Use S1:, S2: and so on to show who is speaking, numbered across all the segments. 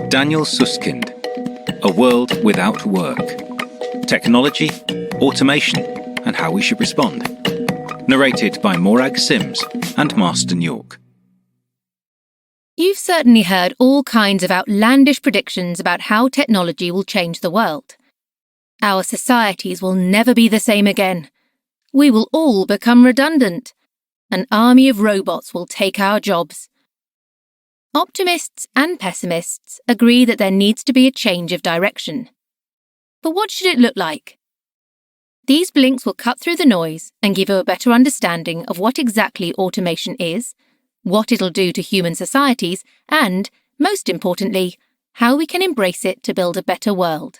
S1: Daniel Susskind, A World Without Work. Technology, Automation, and How We Should Respond. Narrated by Morag Sims and Marston York.
S2: You've certainly heard all kinds of outlandish predictions about how technology will change the world. Our societies will never be the same again. We will all become redundant. An army of robots will take our jobs. Optimists and pessimists agree that there needs to be a change of direction. But what should it look like? These blinks will cut through the noise and give you a better understanding of what exactly automation is, what it'll do to human societies, and, most importantly, how we can embrace it to build a better world.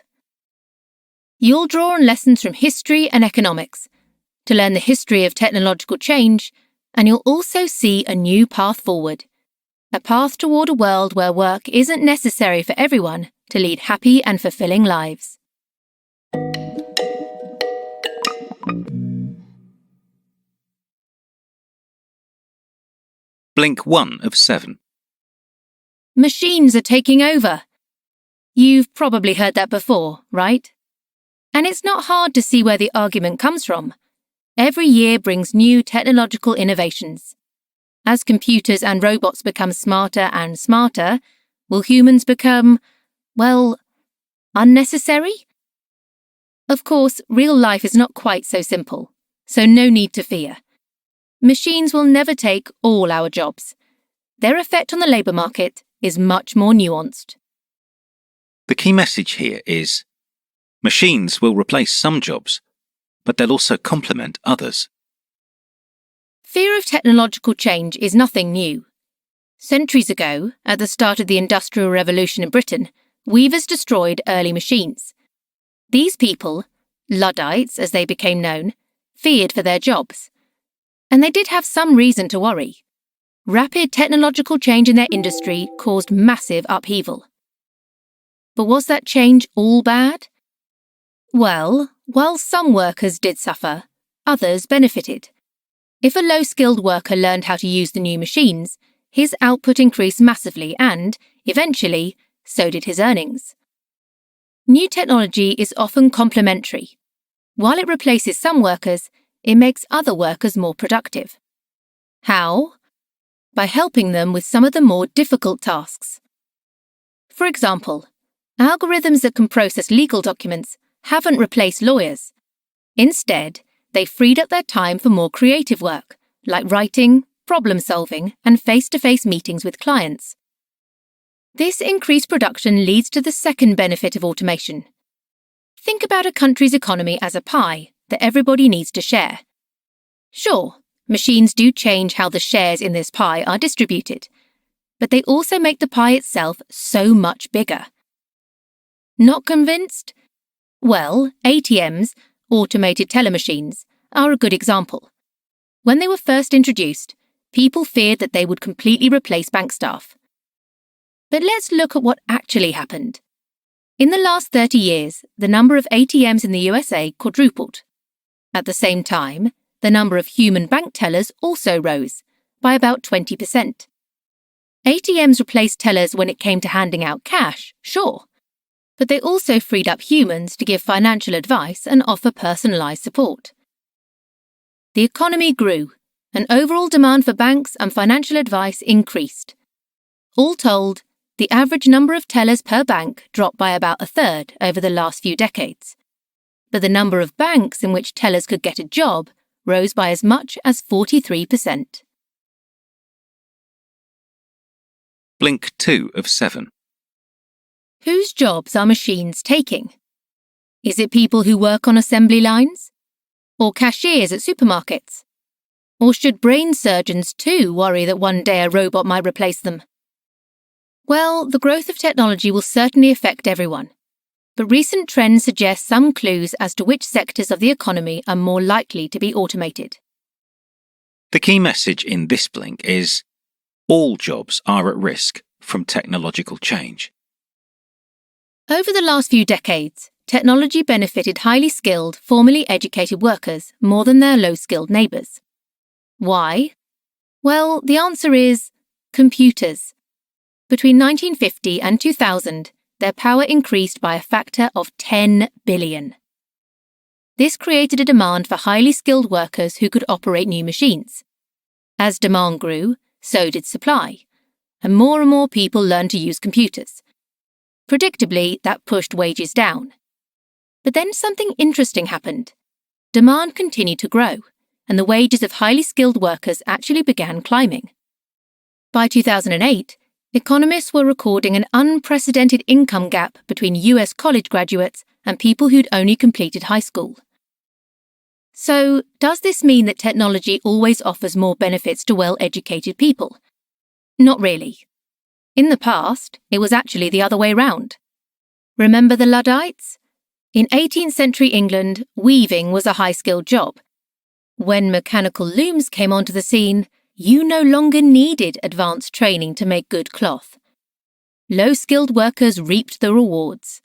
S2: You'll draw on lessons from history and economics to learn the history of technological change, and you'll also see a new path forward, a path toward a world where work isn't necessary for everyone to lead happy and fulfilling lives.
S1: Blink 1 of 7.
S2: Machines are taking over. You've probably heard that before, right? And it's not hard to see where the argument comes from. Every year brings new technological innovations. As computers and robots become smarter and smarter, will humans become, well, unnecessary? Of course, real life is not quite so simple, so no need to fear. Machines will never take all our jobs. Their effect on the labour market is much more nuanced.
S1: The key message here is machines will replace some jobs, but they'll also complement others.
S2: Fear of technological change is nothing new. Centuries ago, at the start of the Industrial Revolution in Britain, weavers destroyed early machines. These people, Luddites as they became known, feared for their jobs. And they did have some reason to worry. Rapid technological change in their industry caused massive upheaval. But was that change all bad? Well, while some workers did suffer, others benefited. If a low-skilled worker learned how to use the new machines, his output increased massively and, eventually, so did his earnings. New technology is often complementary. While it replaces some workers, it makes other workers more productive. How? By helping them with some of the more difficult tasks. For example, algorithms that can process legal documents haven't replaced lawyers. Instead, they freed up their time for more creative work, like writing, problem-solving, and face-to-face meetings with clients. This increased production leads to the second benefit of automation. Think about a country's economy as a pie that everybody needs to share. Sure, machines do change how the shares in this pie are distributed, but they also make the pie itself so much bigger. Not convinced? Well, ATMs, automated teller machines, are a good example. When they were first introduced, people feared that they would completely replace bank staff. But let's look at what actually happened. In the last 30 years, the number of ATMs in the USA quadrupled. At the same time, the number of human bank tellers also rose, by about 20%. ATMs replaced tellers when it came to handing out cash, sure, but they also freed up humans to give financial advice and offer personalised support. The economy grew, and overall demand for banks and financial advice increased. All told, the average number of tellers per bank dropped by about a third over the last few decades. But the number of banks in which tellers could get a job rose by as much as 43%.
S1: Blink 2 of 7.
S2: Whose jobs are machines taking? Is it people who work on assembly lines? Or cashiers at supermarkets? Or should brain surgeons too worry that one day a robot might replace them? Well, the growth of technology will certainly affect everyone. But recent trends suggest some clues as to which sectors of the economy are more likely to be automated.
S1: The key message in this blink is all jobs are at risk from technological change.
S2: Over the last few decades, technology benefited highly skilled, formally educated workers more than their low-skilled neighbours. Why? Well, the answer is computers. Between 1950 and 2000, their power increased by a factor of 10 billion. This created a demand for highly skilled workers who could operate new machines. As demand grew, so did supply, and more people learned to use computers. Predictably, that pushed wages down. But then something interesting happened. Demand continued to grow, and the wages of highly skilled workers actually began climbing. By 2008, economists were recording an unprecedented income gap between US college graduates and people who'd only completed high school. So, does this mean that technology always offers more benefits to well-educated people? Not really. In the past, it was actually the other way round. Remember the Luddites? In 18th century England, weaving was a high-skilled job. When mechanical looms came onto the scene, you no longer needed advanced training to make good cloth. Low-skilled workers reaped the rewards.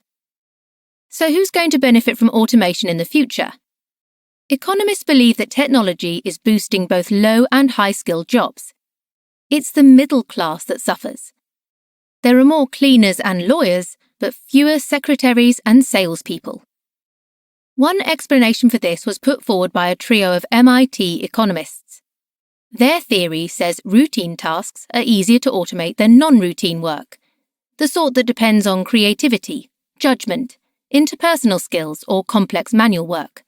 S2: So who's going to benefit from automation in the future? Economists believe that technology is boosting both low and high-skilled jobs. It's the middle class that suffers. There are more cleaners and lawyers, but fewer secretaries and salespeople. One explanation for this was put forward by a trio of MIT economists. Their theory says routine tasks are easier to automate than non-routine work, the sort that depends on creativity, judgment, interpersonal skills, or complex manual work.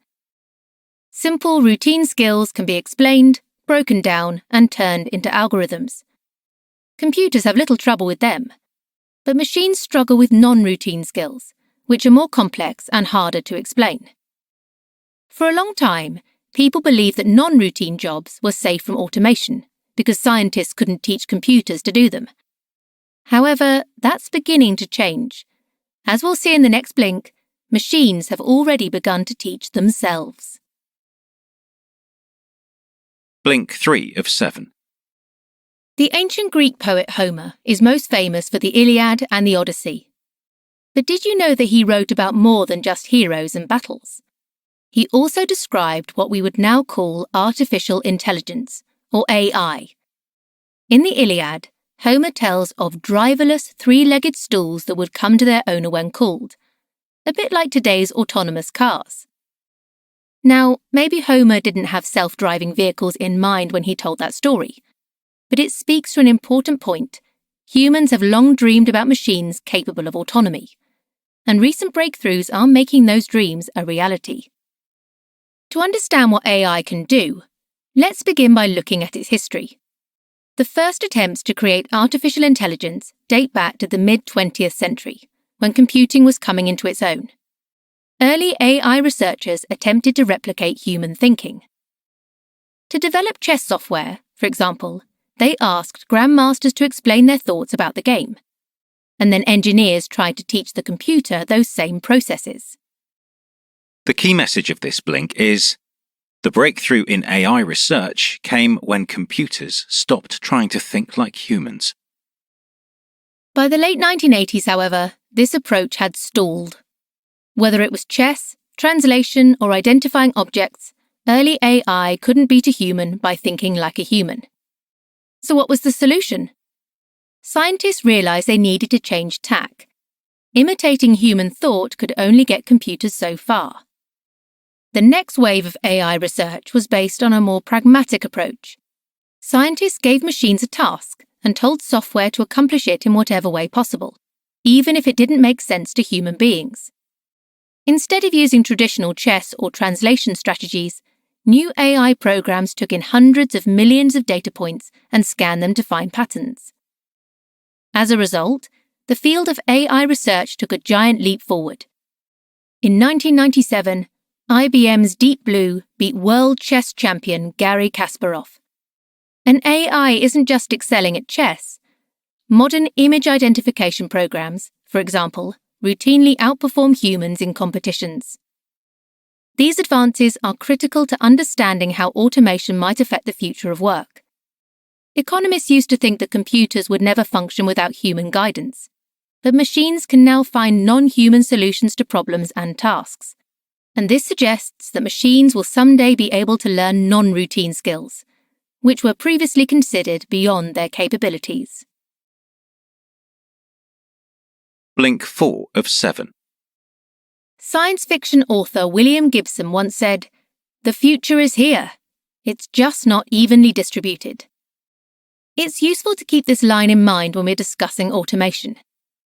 S2: Simple routine skills can be explained, broken down, and turned into algorithms. Computers have little trouble with them, but machines struggle with non-routine skills, which are more complex and harder to explain. For a long time, people believed that non-routine jobs were safe from automation because scientists couldn't teach computers to do them. However, that's beginning to change. As we'll see in the next blink, machines have already begun to teach themselves.
S1: Blink 3 of 7.
S2: The ancient Greek poet Homer is most famous for the Iliad and the Odyssey. But did you know that he wrote about more than just heroes and battles? He also described what we would now call artificial intelligence, or AI. In the Iliad, Homer tells of driverless three-legged stools that would come to their owner when called, a bit like today's autonomous cars. Now, maybe Homer didn't have self-driving vehicles in mind when he told that story, but it speaks to an important point. Humans have long dreamed about machines capable of autonomy, and recent breakthroughs are making those dreams a reality. To understand what AI can do, let's begin by looking at its history. The first attempts to create artificial intelligence date back to the mid-20th century, when computing was coming into its own. Early AI researchers attempted to replicate human thinking. To develop chess software, for example, they asked grandmasters to explain their thoughts about the game, and then engineers tried to teach the computer those same processes.
S1: The key message of this blink is the breakthrough in AI research came when computers stopped trying to think like humans.
S2: By the late 1980s, however, this approach had stalled. Whether it was chess, translation, or identifying objects, early AI couldn't beat a human by thinking like a human. So what was the solution? Scientists realized they needed to change tack. Imitating human thought could only get computers so far. The next wave of AI research was based on a more pragmatic approach. Scientists gave machines a task and told software to accomplish it in whatever way possible, even if it didn't make sense to human beings. Instead of using traditional chess or translation strategies, new AI programs took in hundreds of millions of data points and scanned them to find patterns. As a result, the field of AI research took a giant leap forward. In 1997, IBM's Deep Blue beat world chess champion Garry Kasparov. And AI isn't just excelling at chess. Modern image identification programs, for example, routinely outperform humans in competitions. These advances are critical to understanding how automation might affect the future of work. Economists used to think that computers would never function without human guidance, but machines can now find non-human solutions to problems and tasks. And this suggests that machines will someday be able to learn non-routine skills, which were previously considered beyond their capabilities.
S1: Blink 4 of 7.
S2: Science fiction author William Gibson once said, "The future is here. It's just not evenly distributed." It's useful to keep this line in mind when we're discussing automation.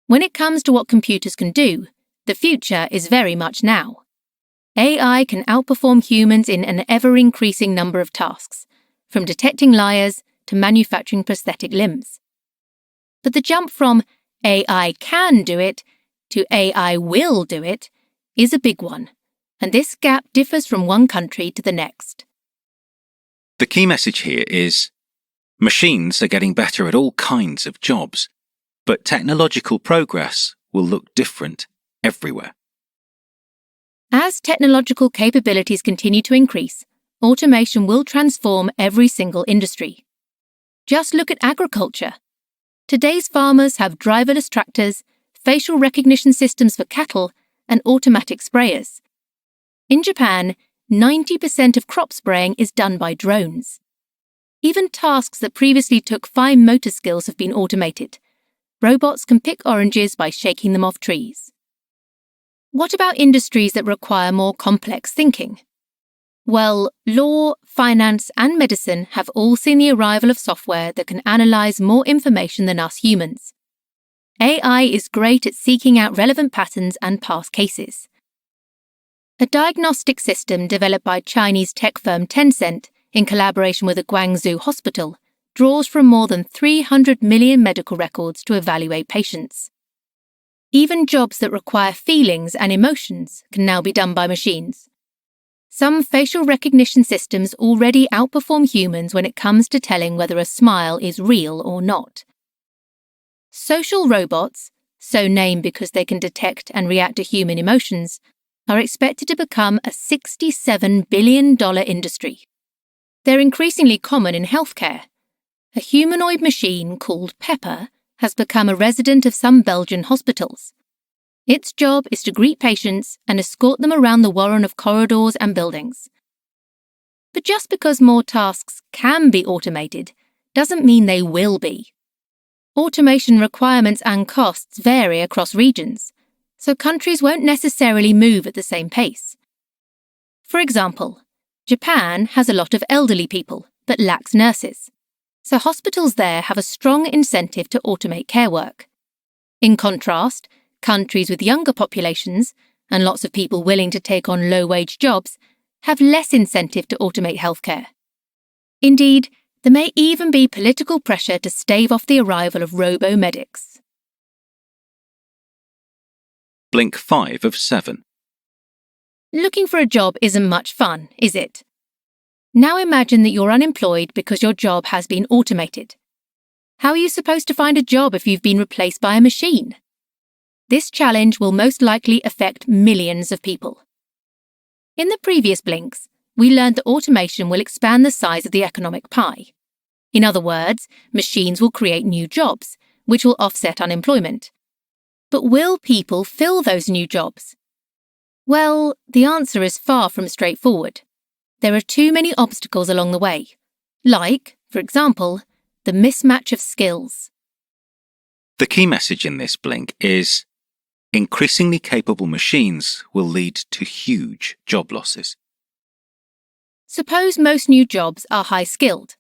S2: When it comes to what computers can do, the future is very much now. AI can outperform humans in an ever-increasing number of tasks, from detecting liars to manufacturing prosthetic limbs. But the jump from AI can do it to AI will do it is a big one, and this gap differs from one country to the next.
S1: The key message here is, machines are getting better at all kinds of jobs, but technological progress will look different everywhere.
S2: As technological capabilities continue to increase, automation will transform every single industry. Just look at agriculture. Today's farmers have driverless tractors, facial recognition systems for cattle, and automatic sprayers. In Japan, 90% of crop spraying is done by drones. Even tasks that previously took fine motor skills have been automated. Robots can pick oranges by shaking them off trees. What about industries that require more complex thinking? Well, law, finance, and medicine have all seen the arrival of software that can analyze more information than us humans. AI is great at seeking out relevant patterns and past cases. A diagnostic system developed by Chinese tech firm Tencent in collaboration with a Guangzhou hospital draws from more than 300 million medical records to evaluate patients. Even jobs that require feelings and emotions can now be done by machines. Some facial recognition systems already outperform humans when it comes to telling whether a smile is real or not. Social robots, so named because they can detect and react to human emotions, are expected to become a $67 billion industry. They're increasingly common in healthcare. A humanoid machine called Pepper has become a resident of some Belgian hospitals. Its job is to greet patients and escort them around the warren of corridors and buildings. But just because more tasks can be automated doesn't mean they will be. Automation requirements and costs vary across regions, so countries won't necessarily move at the same pace. For example, Japan has a lot of elderly people but lacks nurses, so hospitals there have a strong incentive to automate care work. In contrast, countries with younger populations and lots of people willing to take on low-wage jobs have less incentive to automate healthcare. Indeed, there may even be political pressure to stave off the arrival of robo-medics.
S1: Blink 5 of 7.
S2: Looking for a job isn't much fun, is it? Now imagine that you're unemployed because your job has been automated. How are you supposed to find a job if you've been replaced by a machine? This challenge will most likely affect millions of people. In the previous blinks, we learned that automation will expand the size of the economic pie. In other words, machines will create new jobs, which will offset unemployment. But will people fill those new jobs? Well, the answer is far from straightforward. There are too many obstacles along the way, like, for example, the mismatch of skills.
S1: The key message in this blink is, increasingly capable machines will lead to huge job losses.
S2: Suppose most new jobs are high-skilled,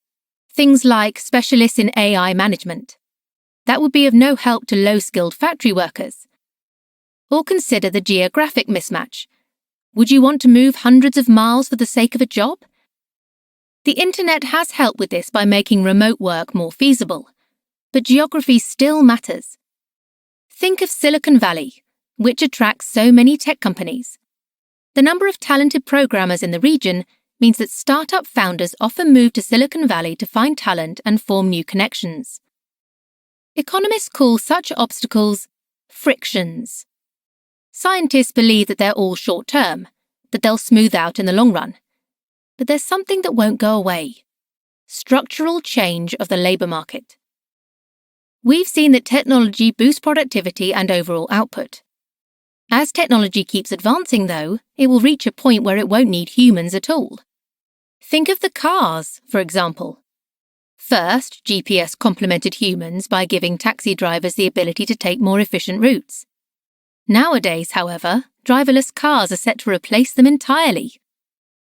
S2: things like specialists in AI management. That would be of no help to low-skilled factory workers. Or consider the geographic mismatch. Would you want to move hundreds of miles for the sake of a job? The internet has helped with this by making remote work more feasible, but geography still matters. Think of Silicon Valley, which attracts so many tech companies. The number of talented programmers in the region means that startup founders often move to Silicon Valley to find talent and form new connections. Economists call such obstacles frictions. Scientists believe that they're all short-term, that they'll smooth out in the long run. But there's something that won't go away: structural change of the labour market. We've seen that technology boosts productivity and overall output. As technology keeps advancing, though, it will reach a point where it won't need humans at all. Think of the cars, for example. First, GPS complemented humans by giving taxi drivers the ability to take more efficient routes. Nowadays, however, driverless cars are set to replace them entirely.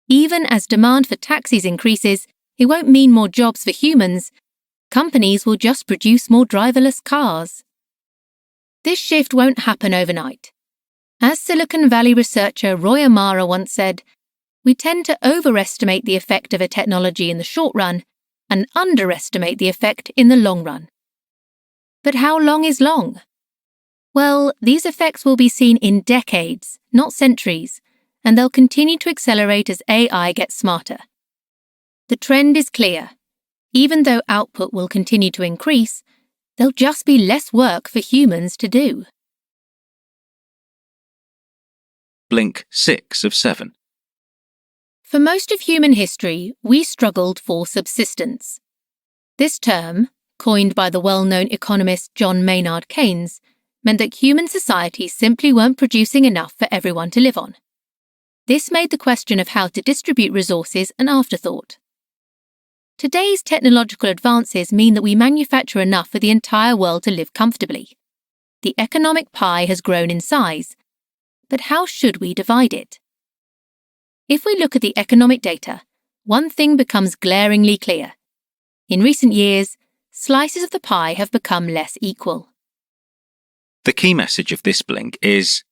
S2: Even as demand for taxis increases, it won't mean more jobs for humans. Companies will just produce more driverless cars. This shift won't happen overnight. As Silicon Valley researcher Roy Amara once said, we tend to overestimate the effect of a technology in the short run and underestimate the effect in the long run. But how long is long? Well, these effects will be seen in decades, not centuries, and they'll continue to accelerate as AI gets smarter. The trend is clear. Even though output will continue to increase, there'll just be less work for humans to do.
S1: Blink 6 of 7.
S2: For most of human history, we struggled for subsistence. This term, coined by the well-known economist John Maynard Keynes, meant that human societies simply weren't producing enough for everyone to live on. This made the question of how to distribute resources an afterthought. Today's technological advances mean that we manufacture enough for the entire world to live comfortably. The economic pie has grown in size, but how should we divide it? If we look at the economic data, one thing becomes glaringly clear. In recent years, slices of the pie have become less equal.
S1: The key message of this blink is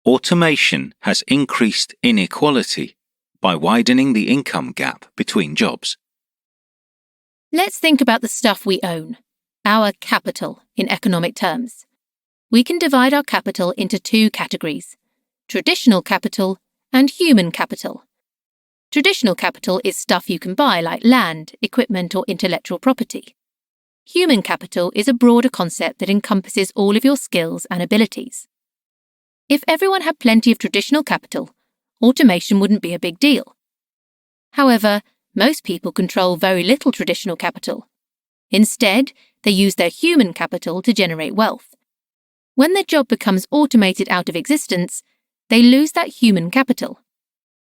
S1: automation has increased inequality by widening the income gap between jobs.
S2: Let's think about the stuff we own, our capital in economic terms. We can divide our capital into two categories: traditional capital and human capital. Traditional capital is stuff you can buy like land, equipment, or intellectual property. Human capital is a broader concept that encompasses all of your skills and abilities. If everyone had plenty of traditional capital, automation wouldn't be a big deal. However, most people control very little traditional capital. Instead, they use their human capital to generate wealth. When their job becomes automated out of existence, they lose that human capital.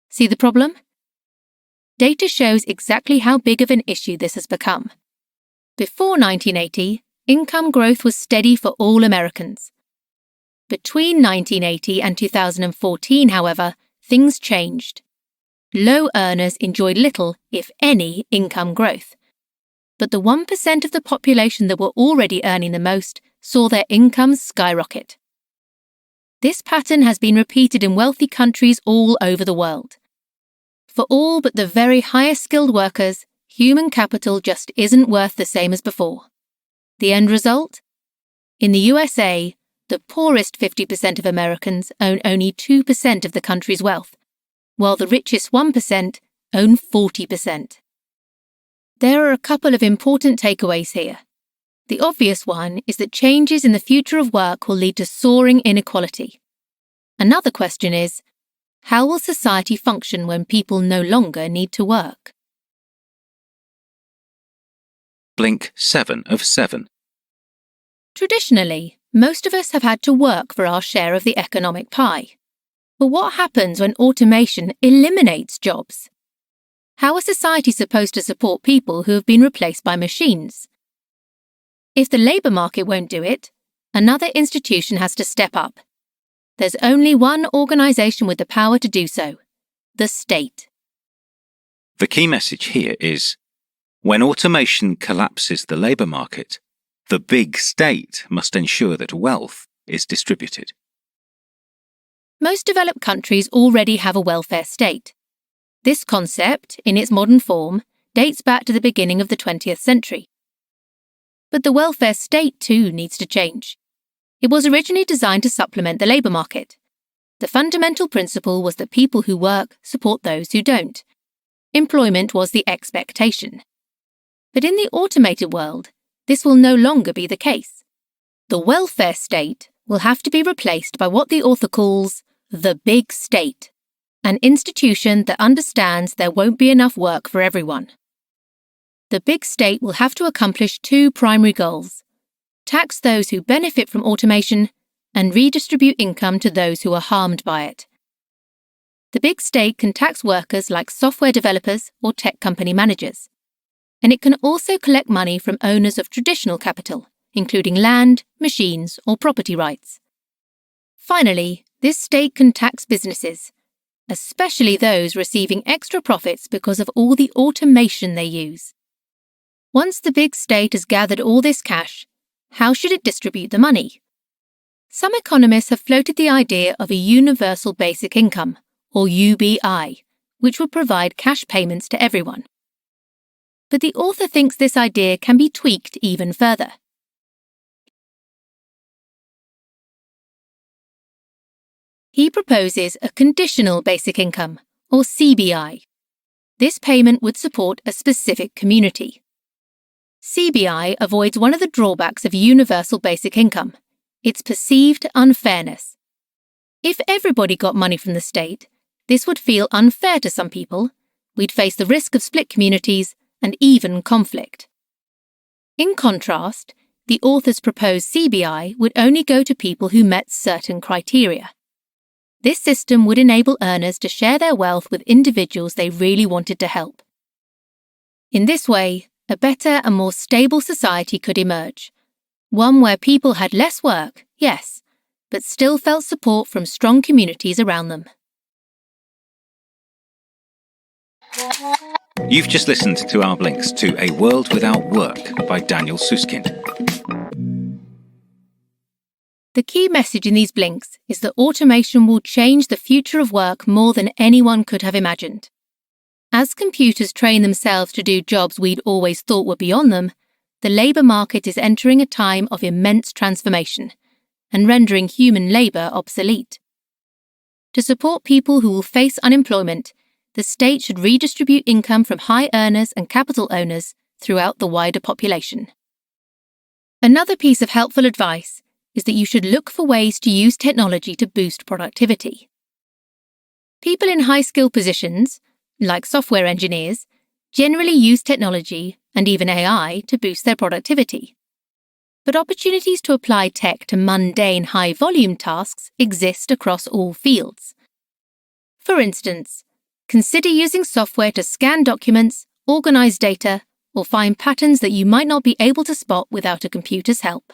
S2: See the problem? Data shows exactly how big of an issue this has become. Before 1980, income growth was steady for all Americans. Between 1980 and 2014, however, things changed. Low earners enjoyed little, if any, income growth. But the 1% of the population that were already earning the most saw their incomes skyrocket. This pattern has been repeated in wealthy countries all over the world. For all but the very highest skilled workers, human capital just isn't worth the same as before. The end result? In the USA, the poorest 50% of Americans own only 2% of the country's wealth, while the richest 1% own 40%. There are a couple of important takeaways here. The obvious one is that changes in the future of work will lead to soaring inequality. Another question is, how will society function when people no longer need to work?
S1: Blink 7 of 7.
S2: Traditionally, most of us have had to work for our share of the economic pie. But what happens when automation eliminates jobs? How are societies supposed to support people who have been replaced by machines? If the labour market won't do it, another institution has to step up. There's only one organisation with the power to do so: the state.
S1: The key message here is, when automation collapses the labour market, the big state must ensure that wealth is distributed.
S2: Most developed countries already have a welfare state. This concept, in its modern form, dates back to the beginning of the 20th century. But the welfare state too needs to change. It was originally designed to supplement the labour market. The fundamental principle was that people who work support those who don't. Employment was the expectation. But in the automated world, this will no longer be the case. The welfare state will have to be replaced by what the author calls the big state, an institution that understands there won't be enough work for everyone. The big state will have to accomplish two primary goals: tax those who benefit from automation and redistribute income to those who are harmed by it. The big state can tax workers like software developers or tech company managers. And it can also collect money from owners of traditional capital, including land, machines, or property rights. Finally, this state can tax businesses, especially those receiving extra profits because of all the automation they use. Once the big state has gathered all this cash, how should it distribute the money? Some economists have floated the idea of a universal basic income, or UBI, which would provide cash payments to everyone. But the author thinks this idea can be tweaked even further. He proposes a conditional basic income, or CBI. This payment would support a specific community. CBI avoids one of the drawbacks of universal basic income, its perceived unfairness. If everybody got money from the state, this would feel unfair to some people. We'd face the risk of split communities and even conflict. In contrast, the author's proposed CBI would only go to people who met certain criteria. This system would enable earners to share their wealth with individuals they really wanted to help. In this way, a better and more stable society could emerge, one where people had less work, yes, but still felt support from strong communities around them.
S1: You've just listened to our links to A World Without Work by Daniel Susskind.
S2: The key message in these blinks is that automation will change the future of work more than anyone could have imagined. As computers train themselves to do jobs we'd always thought were beyond them, the labour market is entering a time of immense transformation and rendering human labour obsolete. To support people who will face unemployment, the state should redistribute income from high earners and capital owners throughout the wider population. Another piece of helpful advice is that you should look for ways to use technology to boost productivity. People in high-skill positions, like software engineers, generally use technology and even AI to boost their productivity. But opportunities to apply tech to mundane high-volume tasks exist across all fields. For instance, consider using software to scan documents, organize data, or find patterns that you might not be able to spot without a computer's help.